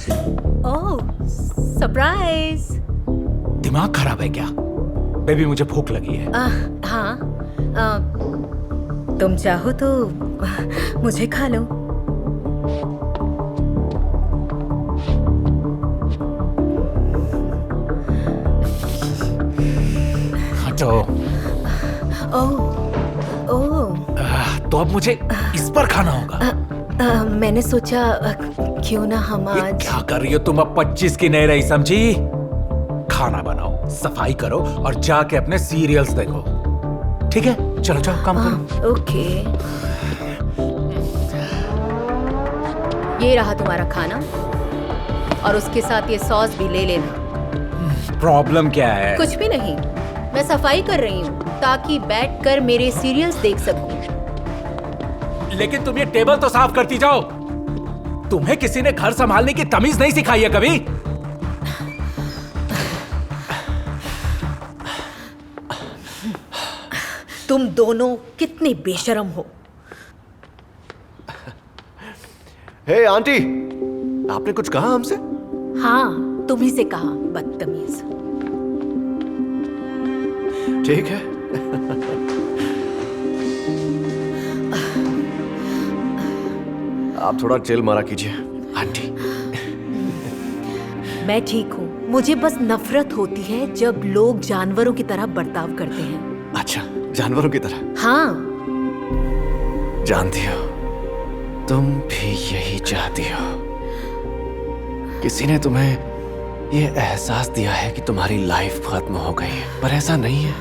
ओह, surprise. दिमाग खराब है क्या? बेबी मुझे भूख लगी है। हाँ, तुम चाहो तो मुझे खा लो। हटो। ओह, ओह। तो अब मुझे इस पर खाना होगा। मैंने सोचा क्यों ना हम ये आज। क्या कर रही हो तुम? अब 25 की नहीं रही, समझी? खाना बनाओ, सफाई करो और जाके अपने सीरियल्स देखो, ठीक है? चलो जाओ, काम करो। ओके। ये रहा तुम्हारा खाना, और उसके साथ ये सॉस भी ले लेना। प्रॉब्लम क्या है? कुछ भी नहीं, मैं सफाई कर रही हूँ ताकि बैठकर मेरे सीरियल्स देख सकूं। लेकिन तुम ये टेबल तो साफ करती जाओ। तुम्हें किसी ने घर संभालने की तमीज नहीं सिखाई है कभी? तुम दोनों कितने बेशर्म हो। हे आंटी, आपने कुछ कहा हमसे? हाँ, तुम्ही से कहा, बदतमीज। ठीक है। आप थोड़ा चिल मारा कीजिए आंटी। मैं ठीक हूँ, मुझे बस नफरत होती है जब लोग जानवरों की तरह बर्ताव करते हैं। अच्छा, जानवरों की तरह? हाँ। जानती हो, तुम भी यही चाहती हो। किसी ने तुम्हें ये एहसास दिया है कि तुम्हारी लाइफ खत्म हो गई है, पर ऐसा नहीं है।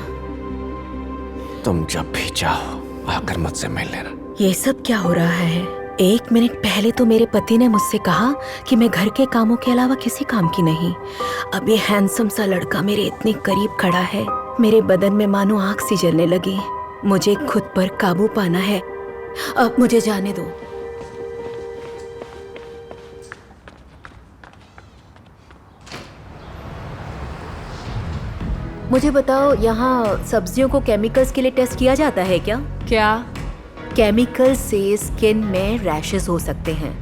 तुम जब भी चाहो आकर मुझसे मिल लेना। ये सब क्या हो रहा है? 1 मिनट पहले तो मेरे पति ने मुझसे कहा कि मैं घर के कामों के अलावा किसी काम की नहीं। अब ये हैंडसम सा लड़का मेरे इतने करीब खड़ा है, मेरे बदन में मानो आग सी जलने लगी। मुझे खुद पर काबू पाना है। अब मुझे जाने दो। मुझे बताओ, यहाँ सब्जियों को केमिकल्स के लिए टेस्ट किया जाता है क्या? क्या? केमिकल से स्किन में रैशेस हो सकते हैं,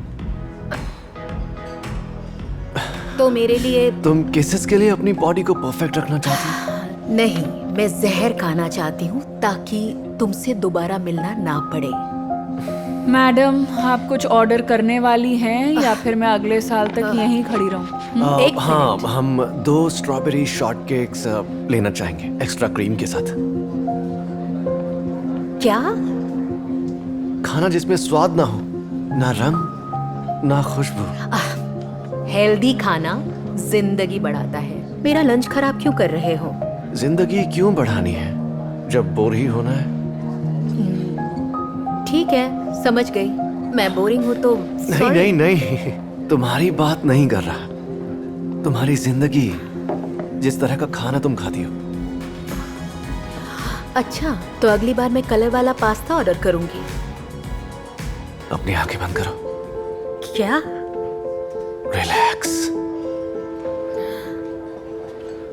तो मेरे लिए। तुम केसेस के लिए अपनी बॉडी को परफेक्ट रखना चाहती हो? नहीं, मैं जहर खाना चाहती हूँ ताकि तुमसे दोबारा मिलना ना पड़े। मैडम, आप कुछ ऑर्डर करने वाली हैं या फिर मैं अगले साल तक यहीं खड़ी रहूं? एक हाँ, मिनट। हम 2 स्ट्रॉबेरी शॉर्ट केक्स लेना चाहेंगे, एक्स्ट्रा क्रीम के साथ। क्या? खाना जिसमें स्वाद ना हो, ना रंग, ना खुशबू। हेल्दी खाना जिंदगी बढ़ाता है। मेरा लंच खराब क्यों कर रहे हो? जिंदगी क्यों बढ़ानी है जब बोर ही होना है? ठीक है, समझ गई। मैं बोरिंग हूँ तो नहीं sorry। नहीं नहीं, तुम्हारी बात नहीं कर रहा। तुम्हारी जिंदगी, जिस तरह का खाना तुम खाती हो। अच्छा, तो अगली बार मैं कलर वाला पास्ता ऑर्डर करूंगी। अपनी आंखें बंद करो। क्या? रिलैक्स।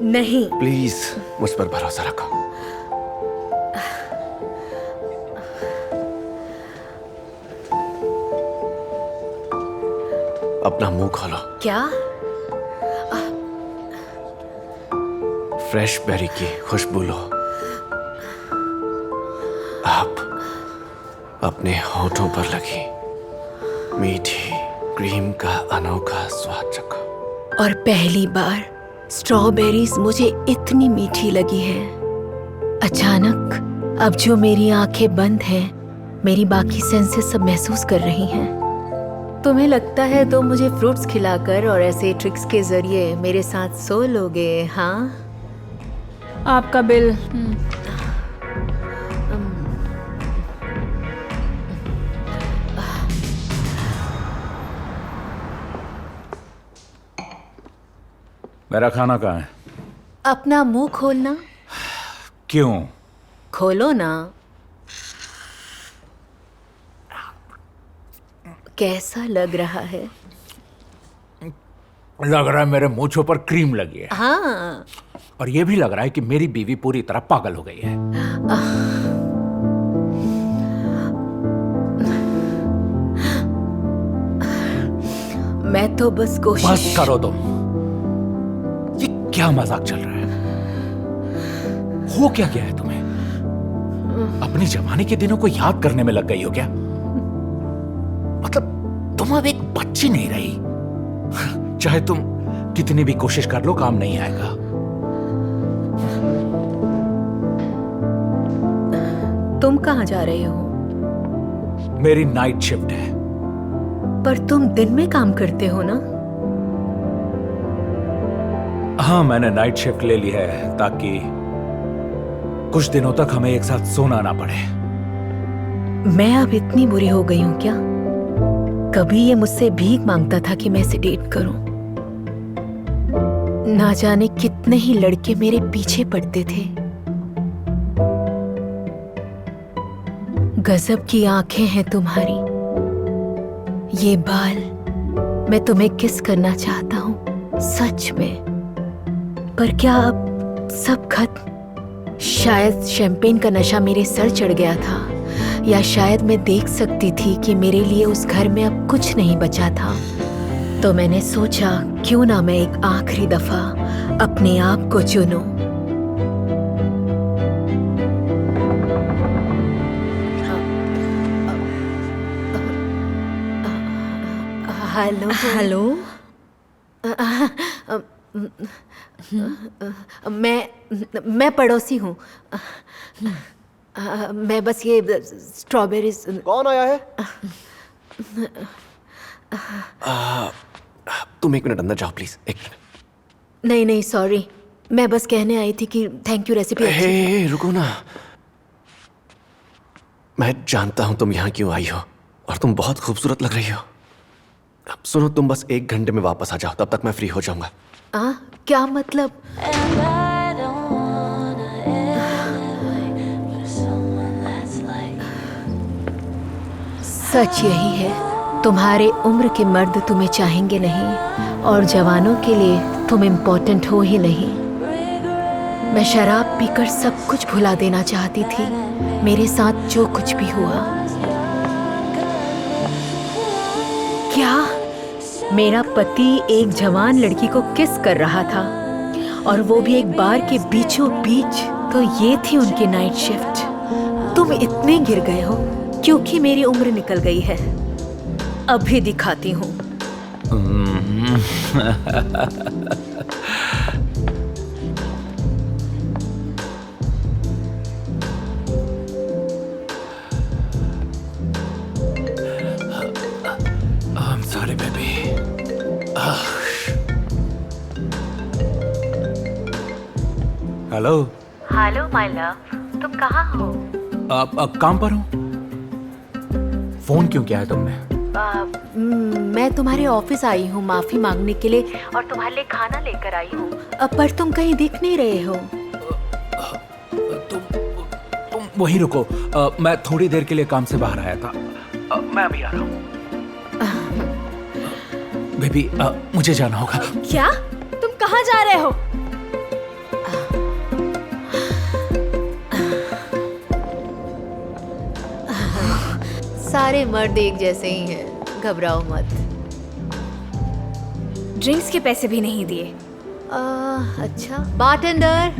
नहीं। प्लीज मुझ पर भरोसा रखो। अपना मुंह खोलो। क्या? फ्रेश बेरी की खुशबू लो। आप अपने होठों पर लगी मीठी क्रीम का अनोखा स्वाद चखो। और पहली बार स्ट्रॉबेरीज मुझे इतनी मीठी लगी है। अचानक अब जो मेरी आंखें बंद हैं, मेरी बाकी सेंसेस सब महसूस कर रही हैं। तुम्हें लगता है तो मुझे फ्रूट्स खिलाकर और ऐसे ट्रिक्स के जरिए मेरे साथ सो लोगे? हाँ, आपका बिल। मेरा खाना कहाँ है? अपना मुंह खोलना। क्यों? खोलो ना। कैसा लग रहा है? लग रहा है मेरे मूंछों पर क्रीम लगी है। हाँ। और ये भी लग रहा है कि मेरी बीवी पूरी तरह पागल हो गई है। मैं तो बस कोशिश। बस करो तुम। ये क्या मजाक चल रहा है? हो क्या गया है तुम्हें? अपनी जवानी के दिनों को याद करने में लग गई हो क्या? मतलब तुम अब एक बच्ची नहीं रही। चाहे तुम कितनी भी कोशिश कर लो, काम नहीं आएगा। तुम कहाँ जा रहे हो? मेरी नाइट शिफ्ट है। पर तुम दिन में काम करते हो ना? हाँ, मैंने नाइट शिफ्ट ले ली है ताकि कुछ दिनों तक हमें एक साथ सोना ना पड़े। मैं अब इतनी बुरी हो गई हूं क्या? कभी ये मुझसे भीख मांगता था कि मैं इसे डेट करूं। ना जाने कितने ही लड़के मेरे पीछे पड़ते थे। गजब की आंखें हैं तुम्हारी, ये बाल। मैं तुम्हें किस करना चाहता हूं सच में। पर क्या अब सब खत्म? शायद शैंपेन का नशा मेरे सर चढ़ गया था, या शायद मैं देख सकती थी कि मेरे लिए उस घर में अब कुछ नहीं बचा था। तो मैंने सोचा क्यों ना मैं एक आखिरी दफा अपने आप को चुनूं। Hello hello. मैं पड़ोसी हूँ। मैं बस ये स्ट्रॉबेरीज। कौन आया है? तुम एक मिनट अंदर जाओ प्लीज, एक मिनट। नहीं नहीं सॉरी, मैं बस कहने आई थी कि थैंक यू, रेसिपी अच्छी। हे रुको ना, मैं जानता हूं तुम यहाँ क्यों आई हो और तुम बहुत खूबसूरत लग रही हो। अब सुनो, तुम बस 1 घंटे में वापस आ जाओ, तब तक मैं फ्री हो जाऊंगा। क्या मतलब? सच यही है, तुम्हारे उम्र के मर्द तुम्हें चाहेंगे नहीं और जवानों के लिए तुम इम्पोर्टेंट हो ही नहीं। मैं शराब पीकर सब कुछ भुला देना चाहती थी, मेरे साथ जो कुछ भी हुआ। क्या मेरा पति एक जवान लड़की को किस कर रहा था, और वो भी एक बार के बीचों बीच? तो ये थी उनकी नाइट शिफ्ट। तुम इतने गिर गए हो क्योंकि मेरी उम्र निकल गई है। अभी दिखाती हूँ। I'm sorry, baby. Hello. Hello my love, तुम कहाँ हो? अब काम पर हूँ। फोन क्यों किया है तुमने? मैं तुम्हारे ऑफिस आई हूँ माफी मांगने के लिए, और तुम्हारे लिए खाना लेकर आई हूँ। पर तुम कहीं दिख नहीं रहे हो। तुम वहीं रुको। मैं थोड़ी देर के लिए काम से बाहर आया था। मैं अभी आ रहा हूँ। बेबी, मुझे जाना होगा। क्या? तुम कहाँ जा रहे हो? सारे मर्द एक जैसे ही हैं, घबराओ मत। ड्रिंक्स के पैसे भी नहीं दिए। अच्छा बारटेंडर,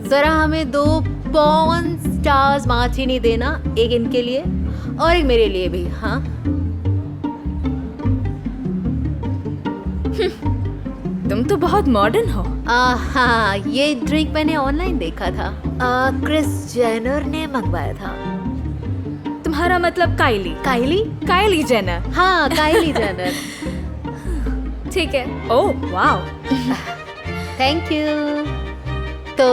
जरा हमें 2 पॉन स्टार्स मार्टिनी देना, एक इनके लिए और एक मेरे लिए भी। हाँ तुम तो बहुत मॉडर्न हो। हाँ, ये ड्रिंक मैंने ऑनलाइन देखा था। क्रिस जेनर ने मंगवाया था। तुम्हारा मतलब काइली? काइली? Kylie Jenner. हाँ, काइली जेनर। ठीक है। Oh wow, thank you. तो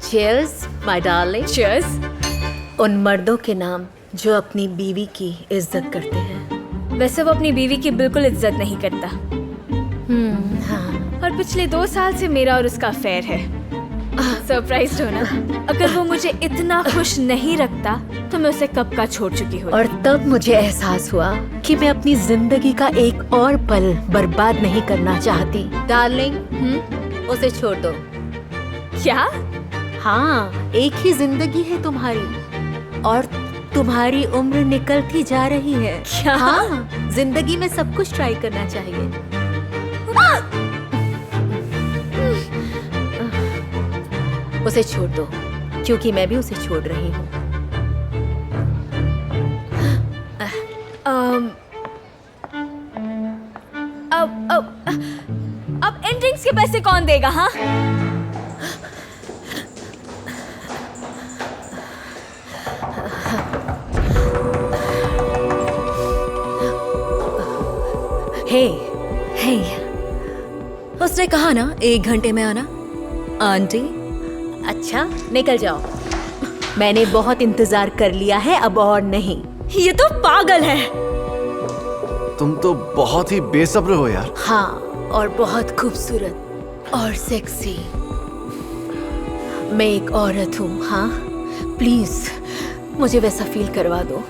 चीयर्स माय डार्लिंग। चीयर्स। उन मर्दों के नाम जो अपनी बीवी की इज्जत करते हैं। वैसे वो अपनी बीवी की बिल्कुल इज्जत नहीं करता। हाँ। और पिछले 2 साल से मेरा और उसका अफेयर है। सरप्राइज्ड हो ना? अगर वो मुझे इतना खुश नहीं रखता तो मैं उसे कब का छोड़ चुकी होती। और तब मुझे एहसास हुआ कि मैं अपनी जिंदगी का एक और पल बर्बाद नहीं करना चाहती। डार्लिंग, उसे छोड़ दो। क्या? हाँ, एक ही जिंदगी है तुम्हारी, और तुम्हारी उम्र निकलती जा रही है। क्या? हाँ, जिंदगी में सब कुछ ट्राई करना चाहिए। उसे छोड़ दो, क्योंकि मैं भी उसे छोड़ रही हूँ। अब इन ड्रिंक्स के पैसे कौन देगा? हाँ, हे, हे, उसने कहा ना 1 घंटे में आना। आंटी, अच्छा निकल जाओ। मैंने बहुत इंतजार कर लिया है, अब और नहीं। ये तो पागल है। तुम तो बहुत ही बेसब्र हो यार। हाँ, और बहुत खूबसूरत और सेक्सी। मैं एक औरत हूँ। हाँ, प्लीज मुझे वैसा फील करवा दो।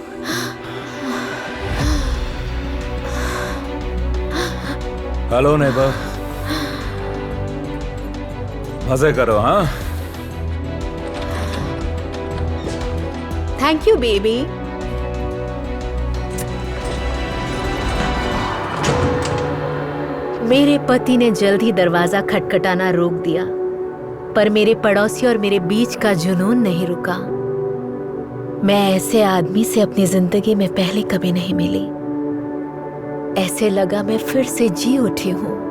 हेलो नेबर, मजे करो। हाँ, थैंक यू बेबी। मेरे पति ने जल्द ही दरवाजा खटखटाना रोक दिया, पर मेरे पड़ोसी और मेरे बीच का जुनून नहीं रुका। मैं ऐसे आदमी से अपनी जिंदगी में पहले कभी नहीं मिली। ऐसे लगा मैं फिर से जी उठी हूँ।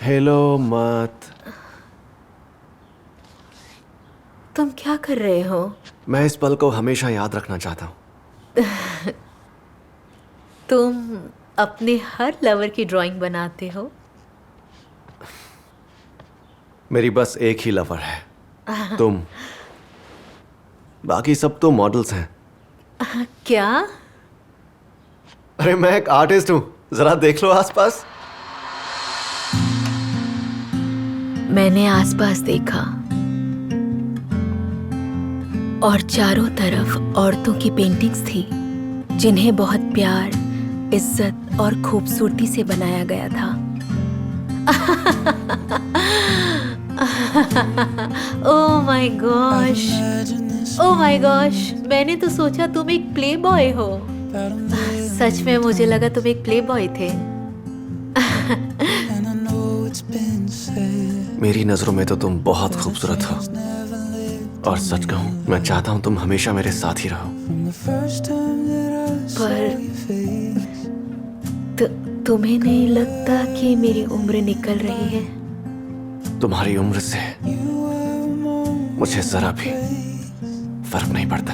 हेलो मत। तुम क्या कर रहे हो? मैं इस पल को हमेशा याद रखना चाहता हूँ। तुम अपने हर लवर की ड्राइंग बनाते हो? मेरी बस एक ही लवर है, तुम। बाकी सब तो मॉडल्स हैं। क्या? अरे मैं एक आर्टिस्ट हूँ, जरा देख लो आसपास। मैंने आसपास देखा और चारों तरफ औरतों की पेंटिंग्स थी, जिन्हें बहुत प्यार, इज्जत और खूबसूरती से बनाया गया था। Oh my gosh, oh my gosh, मैंने तो सोचा तुम एक प्ले बॉय हो। सच में मुझे लगा तुम एक प्ले बॉय थे। मेरी नजरों में तो तुम बहुत खूबसूरत हो, और सच कहूं मैं चाहता हूं तुम हमेशा मेरे साथ ही रहो। पर तुम्हें नहीं लगता कि मेरी उम्र निकल रही है? तुम्हारी उम्र से मुझे जरा भी फर्क नहीं पड़ता।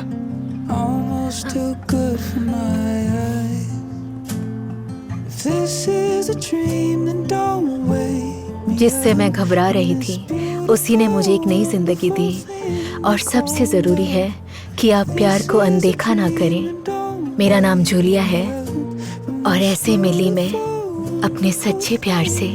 जिससे मैं घबरा रही थी, उसी ने मुझे एक नई जिंदगी दी। और सबसे जरूरी है कि आप प्यार को अनदेखा ना करें। मेरा नाम जूलिया है, और ऐसे मिली मैं अपने सच्चे प्यार से।